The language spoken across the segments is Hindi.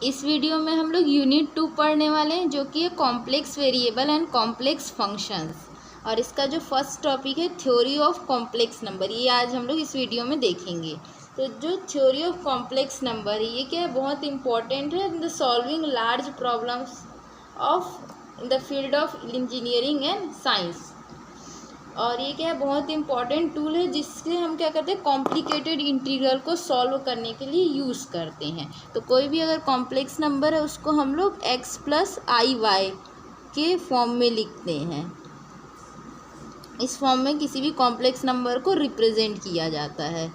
इस वीडियो में हम लोग यूनिट 2 पढ़ने वाले हैं, जो कि है complex variable and complex functions. और इसका जो फर्स्ट टॉपिक है थ्योरी ऑफ कॉम्प्लेक्स नंबर, ये आज हम लोग इस वीडियो में देखेंगे। तो जो थ्योरी ऑफ कॉम्प्लेक्स नंबर है, ये क्या है, बहुत इंपॉर्टेंट है in the solving large problems of in the field of engineering and science. और ये क्या है, बहुत इंपॉर्टेंट टूल है, जिससे हम क्या करते हैं, कॉम्प्लिकेटेड इंटीग्रल को सॉल्व करने के लिए यूज़ करते हैं। तो कोई भी अगर कॉम्प्लेक्स नंबर है, उसको हम लोग x + iy के फॉर्म में लिखते हैं। इस फॉर्म में किसी भी कॉम्प्लेक्स नंबर को रिप्रेजेंट किया जाता है,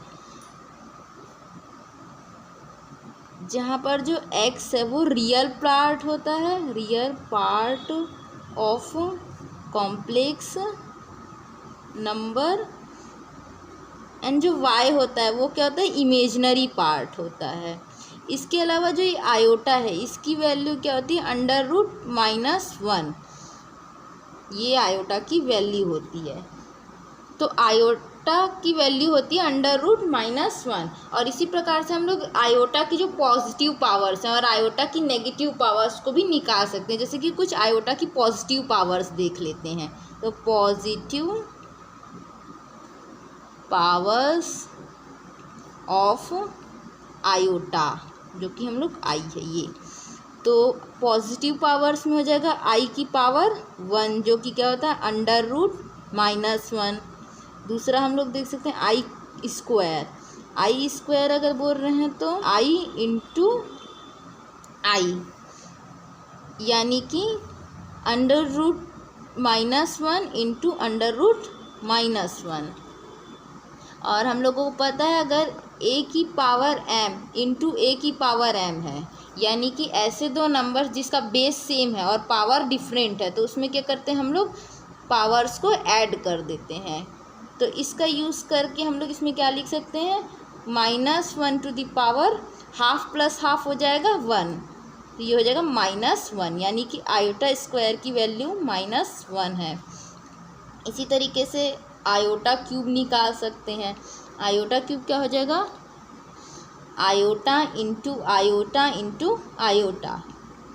जहाँ पर जो x है वो रियल पार्ट होता है, real part of complex number, and जो y होता है वो क्या होता है, इमेजनरी पार्ट होता है। इसके अलावा जो ये आयोटा है, इसकी वैल्यू क्या होती है, √-1। ये आयोटा की वैल्यू होती है। तो आयोटा की वैल्यू होती है √-1। और इसी प्रकार से हम लोग आयोटा की जो पॉजिटिव पावर्स हैं और आयोटा की नेगेटिव पावर्स को भी निकाल सकते हैं। जैसे कि कुछ आयोटा की पॉजिटिव पावर्स देख लेते हैं। तो पॉजिटिव पावर्स ऑफ आयोटा, जो कि हम लोग आई है ये, तो पॉजिटिव पावर्स में हो जाएगा i की पावर 1, जो कि क्या होता है √-1। दूसरा हम लोग देख सकते हैं i स्क्वायर अगर बोल रहे हैं तो i × i, यानी कि √-1 × √-1। और हम लोगों को पता है, अगर a की पावर m × a की पावर m है, यानी कि ऐसे दो नंबर जिसका बेस सेम है और पावर डिफरेंट है, तो उसमें क्या करते हैं, हम लोग पावर्स को ऐड कर देते हैं। तो इसका यूज़ करके हम लोग इसमें क्या लिख सकते हैं, -1 ½ + ½ हो जाएगा 1। तो ये हो जाएगा -1, यानी कि आयोटा स्क्वायर की वैल्यू -1 है। इसी तरीके से आयोटा क्यूब निकाल सकते हैं। आयोटा क्यूब क्या हो जाएगा, आयोटा × आयोटा × आयोटा।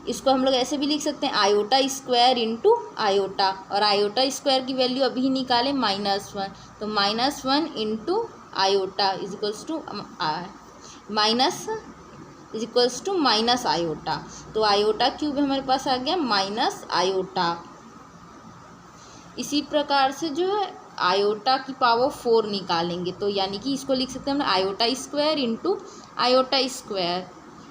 इसको हम लोग ऐसे भी लिख सकते हैं, आयोटा स्क्वायर × आयोटा। और आयोटा स्क्वायर की वैल्यू अभी निकालें -1, तो -1 × आयोटा माइनस आयोटा। तो आयोटा क्यूब हमारे पास आ गया -आयोटा। इसी प्रकार से जो है आयोटा की पावर 4 निकालेंगे, तो यानी कि इसको लिख सकते हैं हम आयोटा स्क्वायर × आयोटा स्क्वायर।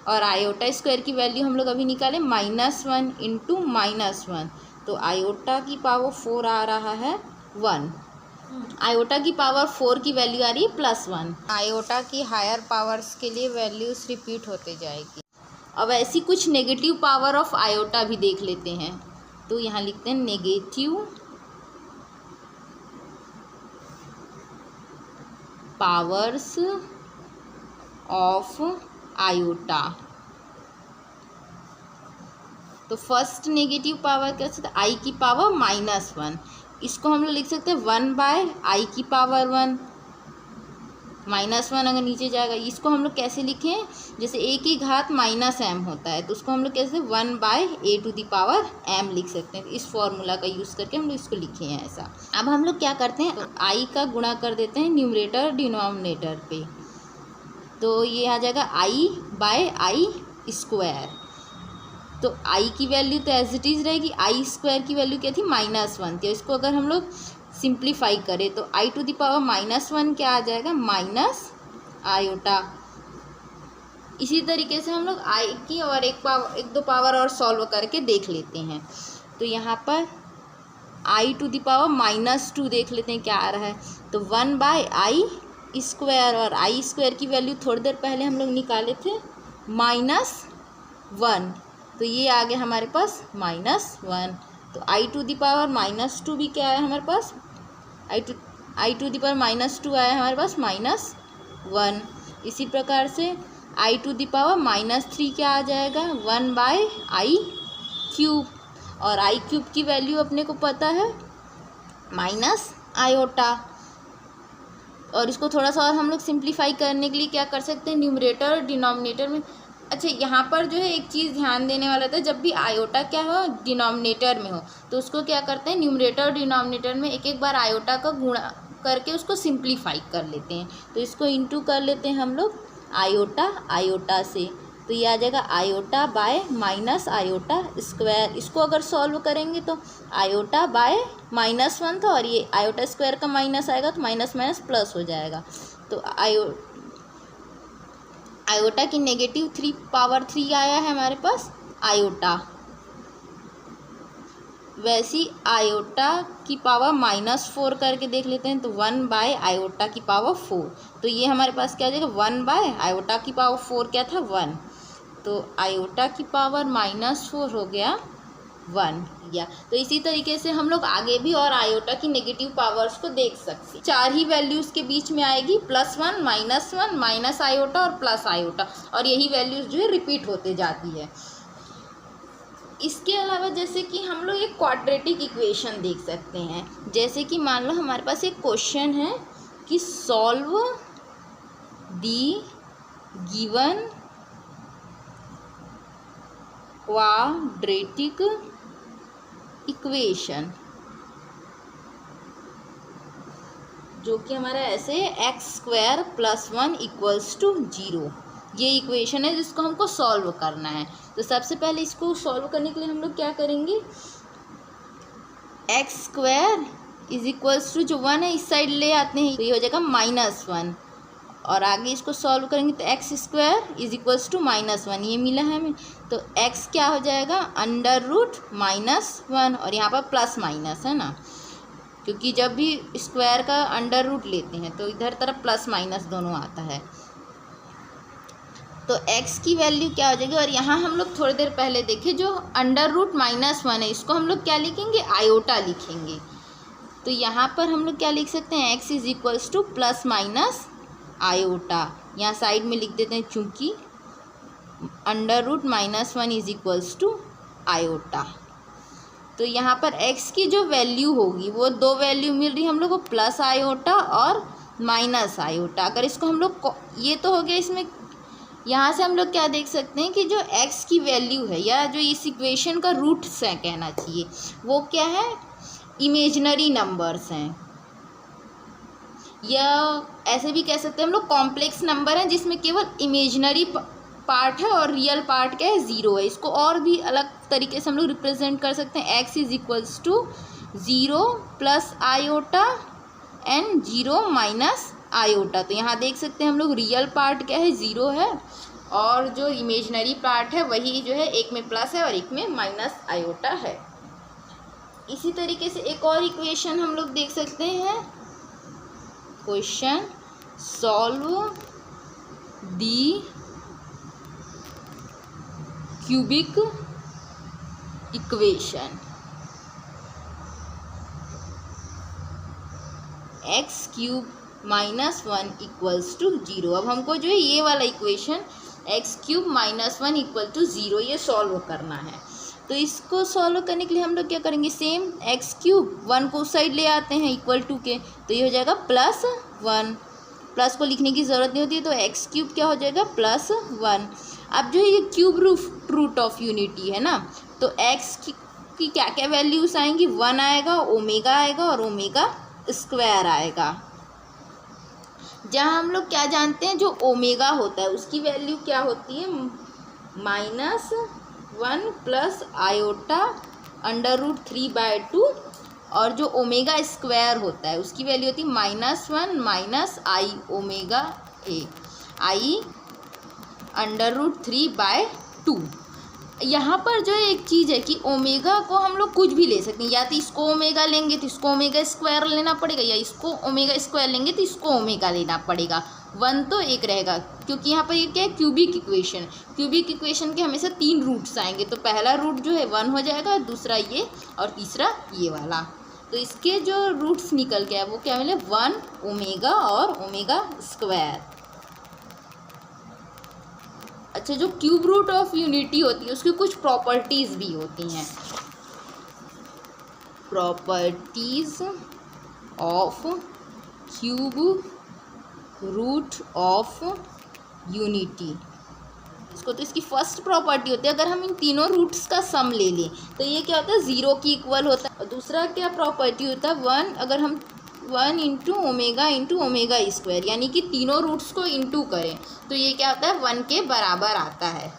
और आयोटा स्क्वायर की वैल्यू हम लोग अभी निकालें -1 × -1, तो आयोटा की पावर 4 आ रहा है 1। आयोटा की पावर 4 की वैल्यू आ रही है +1। आयोटा की हायर पावर्स के लिए वैल्यूज रिपीट होते जाएगी। अब ऐसी कुछ नेगेटिव पावर ऑफ आयोटा भी देख लेते हैं। तो यहाँ लिखते हैं नेगेटिव पावर्स ऑफ आयोटा। तो फर्स्ट नेगेटिव पावर क्या सकते हैं, i की पावर -1। इसको हम लोग लिख सकते हैं 1/i की पावर 1। -1 अगर नीचे जाएगा, इसको हम लोग कैसे लिखें, जैसे a की घात -m होता है, तो उसको हम लोग कैसे 1/a⁴m लिख सकते हैं। इस फॉर्मूला का यूज़ करके हम लोग इसको लिखे हैं ऐसा। अब हम लोग क्या करते हैं, तो i का गुणा कर देते हैं न्यूमरेटर डिनोमिनेटर पे, तो ये आ जाएगा i/i²। तो i की वैल्यू तो एज इट इज़ रहेगी, i² की वैल्यू क्या थी, -1 थी। इसको अगर हम लोग सिंप्लीफाई करें तो i⁻1 क्या आ जाएगा, -आयोटा। इसी तरीके से हम लोग i की और एक दो पावर और सॉल्व करके देख लेते हैं। तो यहाँ पर i⁻² देख लेते हैं क्या आ रहा है, तो 1/i² और i² की वैल्यू थोड़ी देर पहले हम लोग निकाले थे -1, तो ये आ गया हमारे पास -1। तो i⁻² भी क्या आया हमारे पास, i⁻² आया हमारे पास -1। इसी प्रकार से i⁻³ क्या आ जाएगा, 1/i³ और i³ की वैल्यू अपने को पता है -आयोटा। और इसको थोड़ा सा और हम लोग सिंप्लीफाई करने के लिए क्या कर सकते हैं, न्यूमरेटर और डिनोमिनेटर में अच्छा, यहाँ पर जो है एक चीज़ ध्यान देने वाला था, जब भी आयोटा क्या हो डिनोमिनेटर में हो तो उसको क्या करते हैं, न्यूमरेटर और डिनोमिनेटर में एक एक बार आयोटा का गुणा करके उसको सिंप्लीफाई कर लेते हैं। तो इसको इंटू कर लेते हैं हम लोग आयोटा आयोटा से, तो ये आ जाएगा iota bye minus iota square. इसको अगर सॉल्व करेंगे तो आयोटा बाय -1 था और ये आयोटा स्क्वायर का माइनस आएगा तो माइनस माइनस प्लस हो जाएगा। तो आयोटा की नेगेटिव 3 आया है हमारे पास आयोटा। वैसी आयोटा की पावर -4 करके देख लेते हैं, तो 1 बाय आयोटा की पावर 4। तो ये हमारे पास क्या आ जाएगा, 1 बाय आयोटा की पावर 4 क्या था 1, तो आयोटा की पावर -4 हो गया 1 या। तो इसी तरीके से हम लोग आगे भी और आयोटा की नेगेटिव पावर्स को देख सकते हैं। 4 ही वैल्यूज़ के बीच में आएगी, +1 -1 माइनस आयोटा और प्लस आयोटा, और यही वैल्यूज़ जो है रिपीट होते जाती है। इसके अलावा जैसे कि हम लोग एक क्वाड्रेटिक इक्वेशन देख सकते हैं। जैसे कि मान लो हमारे पास एक क्वेश्चन है कि solve the given quadratic equation, जो कि हमारा ऐसे x² + 1 = 0। ये इक्वेशन है जिसको हमको सॉल्व करना है। तो सबसे पहले इसको सॉल्व करने के लिए हम लोग क्या करेंगे, x² = जो 1 है इस साइड ले आते हैं, तो ये हो जाएगा -1, और आगे इसको सॉल्व करेंगे तो x² = -1 ये मिला है हमें। तो x क्या हो जाएगा, √-1, और यहाँ पर प्लस माइनस है ना, क्योंकि जब भी स्क्वायर का अंडर रूट लेते हैं तो इधर तरफ प्लस माइनस दोनों आता है। तो x की वैल्यू क्या हो जाएगी, और यहाँ हम लोग थोड़ी देर पहले देखे जो √-1 है इसको हम लोग क्या लिखेंगे, आयोटा लिखेंगे। तो यहाँ पर हम लोग क्या लिख सकते हैं, x = ± आयोटा, यहाँ साइड में लिख देते हैं, चूँकि √-1 = आयोटा। तो यहाँ पर x की जो वैल्यू होगी वो 2 वैल्यू मिल रही है हम लोग को, प्लस आयोटा और माइनस आयोटा। अगर इसको हम लोग ये तो हो गया, इसमें यहाँ से हम लोग क्या देख सकते हैं कि जो x की वैल्यू है या जो इस इक्वेशन का रूट्स है कहना चाहिए, वो क्या है, इमेजिनरी नंबर्स हैं, या ऐसे भी कह सकते हैं हम लोग कॉम्प्लेक्स नंबर हैं जिसमें केवल इमेजिनरी पार्ट है और रियल पार्ट क्या है, 0 है। इसको और भी अलग तरीके से हम लोग रिप्रेजेंट कर सकते हैं, x = 0 + आयोटा एंड 0 - आयोटा। तो यहाँ देख सकते हैं हम लोग रियल पार्ट क्या है, 0 है, और जो इमेजिनरी पार्ट है वही जो है एक में प्लस है और एक में माइनस आयोटा है। इसी तरीके से एक और इक्वेशन हम लोग देख सकते हैं, question solve the cubic equation, x³ - 1 = 0। अब हमको जो है ये वाला इक्वेशन x³ - 1 = 0 ये सॉल्व करना है। तो इसको सॉल्व करने के लिए हम लोग क्या करेंगे, सेम x³ 1 को उस साइड ले आते हैं = के, तो ये हो जाएगा +1, प्लस को लिखने की ज़रूरत नहीं होती है, तो x³ क्या हो जाएगा +1। अब जो ये क्यूब रूट ऑफ यूनिटी है ना, तो x की क्या क्या वैल्यूज़ आएंगी, 1 आएगा, ओमेगा आएगा और ओमेगा² आएगा। जहाँ हम लोग क्या जानते हैं, जो ओमेगा होता है उसकी वैल्यू क्या होती है, -1 + आयोटा √3/2, और जो ओमेगा² होता है उसकी वैल्यू होती है -1 - I ओमेगा A, I √3/2। यहाँ पर जो एक चीज़ है कि ओमेगा को हम लोग कुछ भी ले सकते हैं, या तो इसको ओमेगा लेंगे तो इसको ओमेगा² लेना पड़ेगा, या इसको ओमेगा² लेंगे तो इसको ओमेगा लेना पड़ेगा। 1 तो एक रहेगा, क्योंकि यहाँ पर ये क्या है, क्यूबिक इक्वेशन। क्यूबिक इक्वेशन के हमेशा 3 रूट्स आएंगे, तो पहला रूट जो है 1 हो जाएगा, दूसरा ये और तीसरा ये वाला। तो इसके जो रूट्स निकल गया वो क्या मिले, 1 ओमेगा और ओमेगा²। अच्छा, जो क्यूब रूट ऑफ यूनिटी होती है उसकी कुछ प्रॉपर्टीज़ भी होती हैं, properties of cube root of unity. इसको, तो इसकी फर्स्ट प्रॉपर्टी होती है अगर हम इन तीनों रूट्स का सम ले लें तो ये क्या होता है, 0 की इक्वल होता है। और दूसरा क्या प्रॉपर्टी होता है, 1 अगर हम 1 इंटू ओमेगा स्क्वायर, यानी कि तीनों रूट्स को इंटू करें तो ये क्या होता है, 1 के बराबर आता है।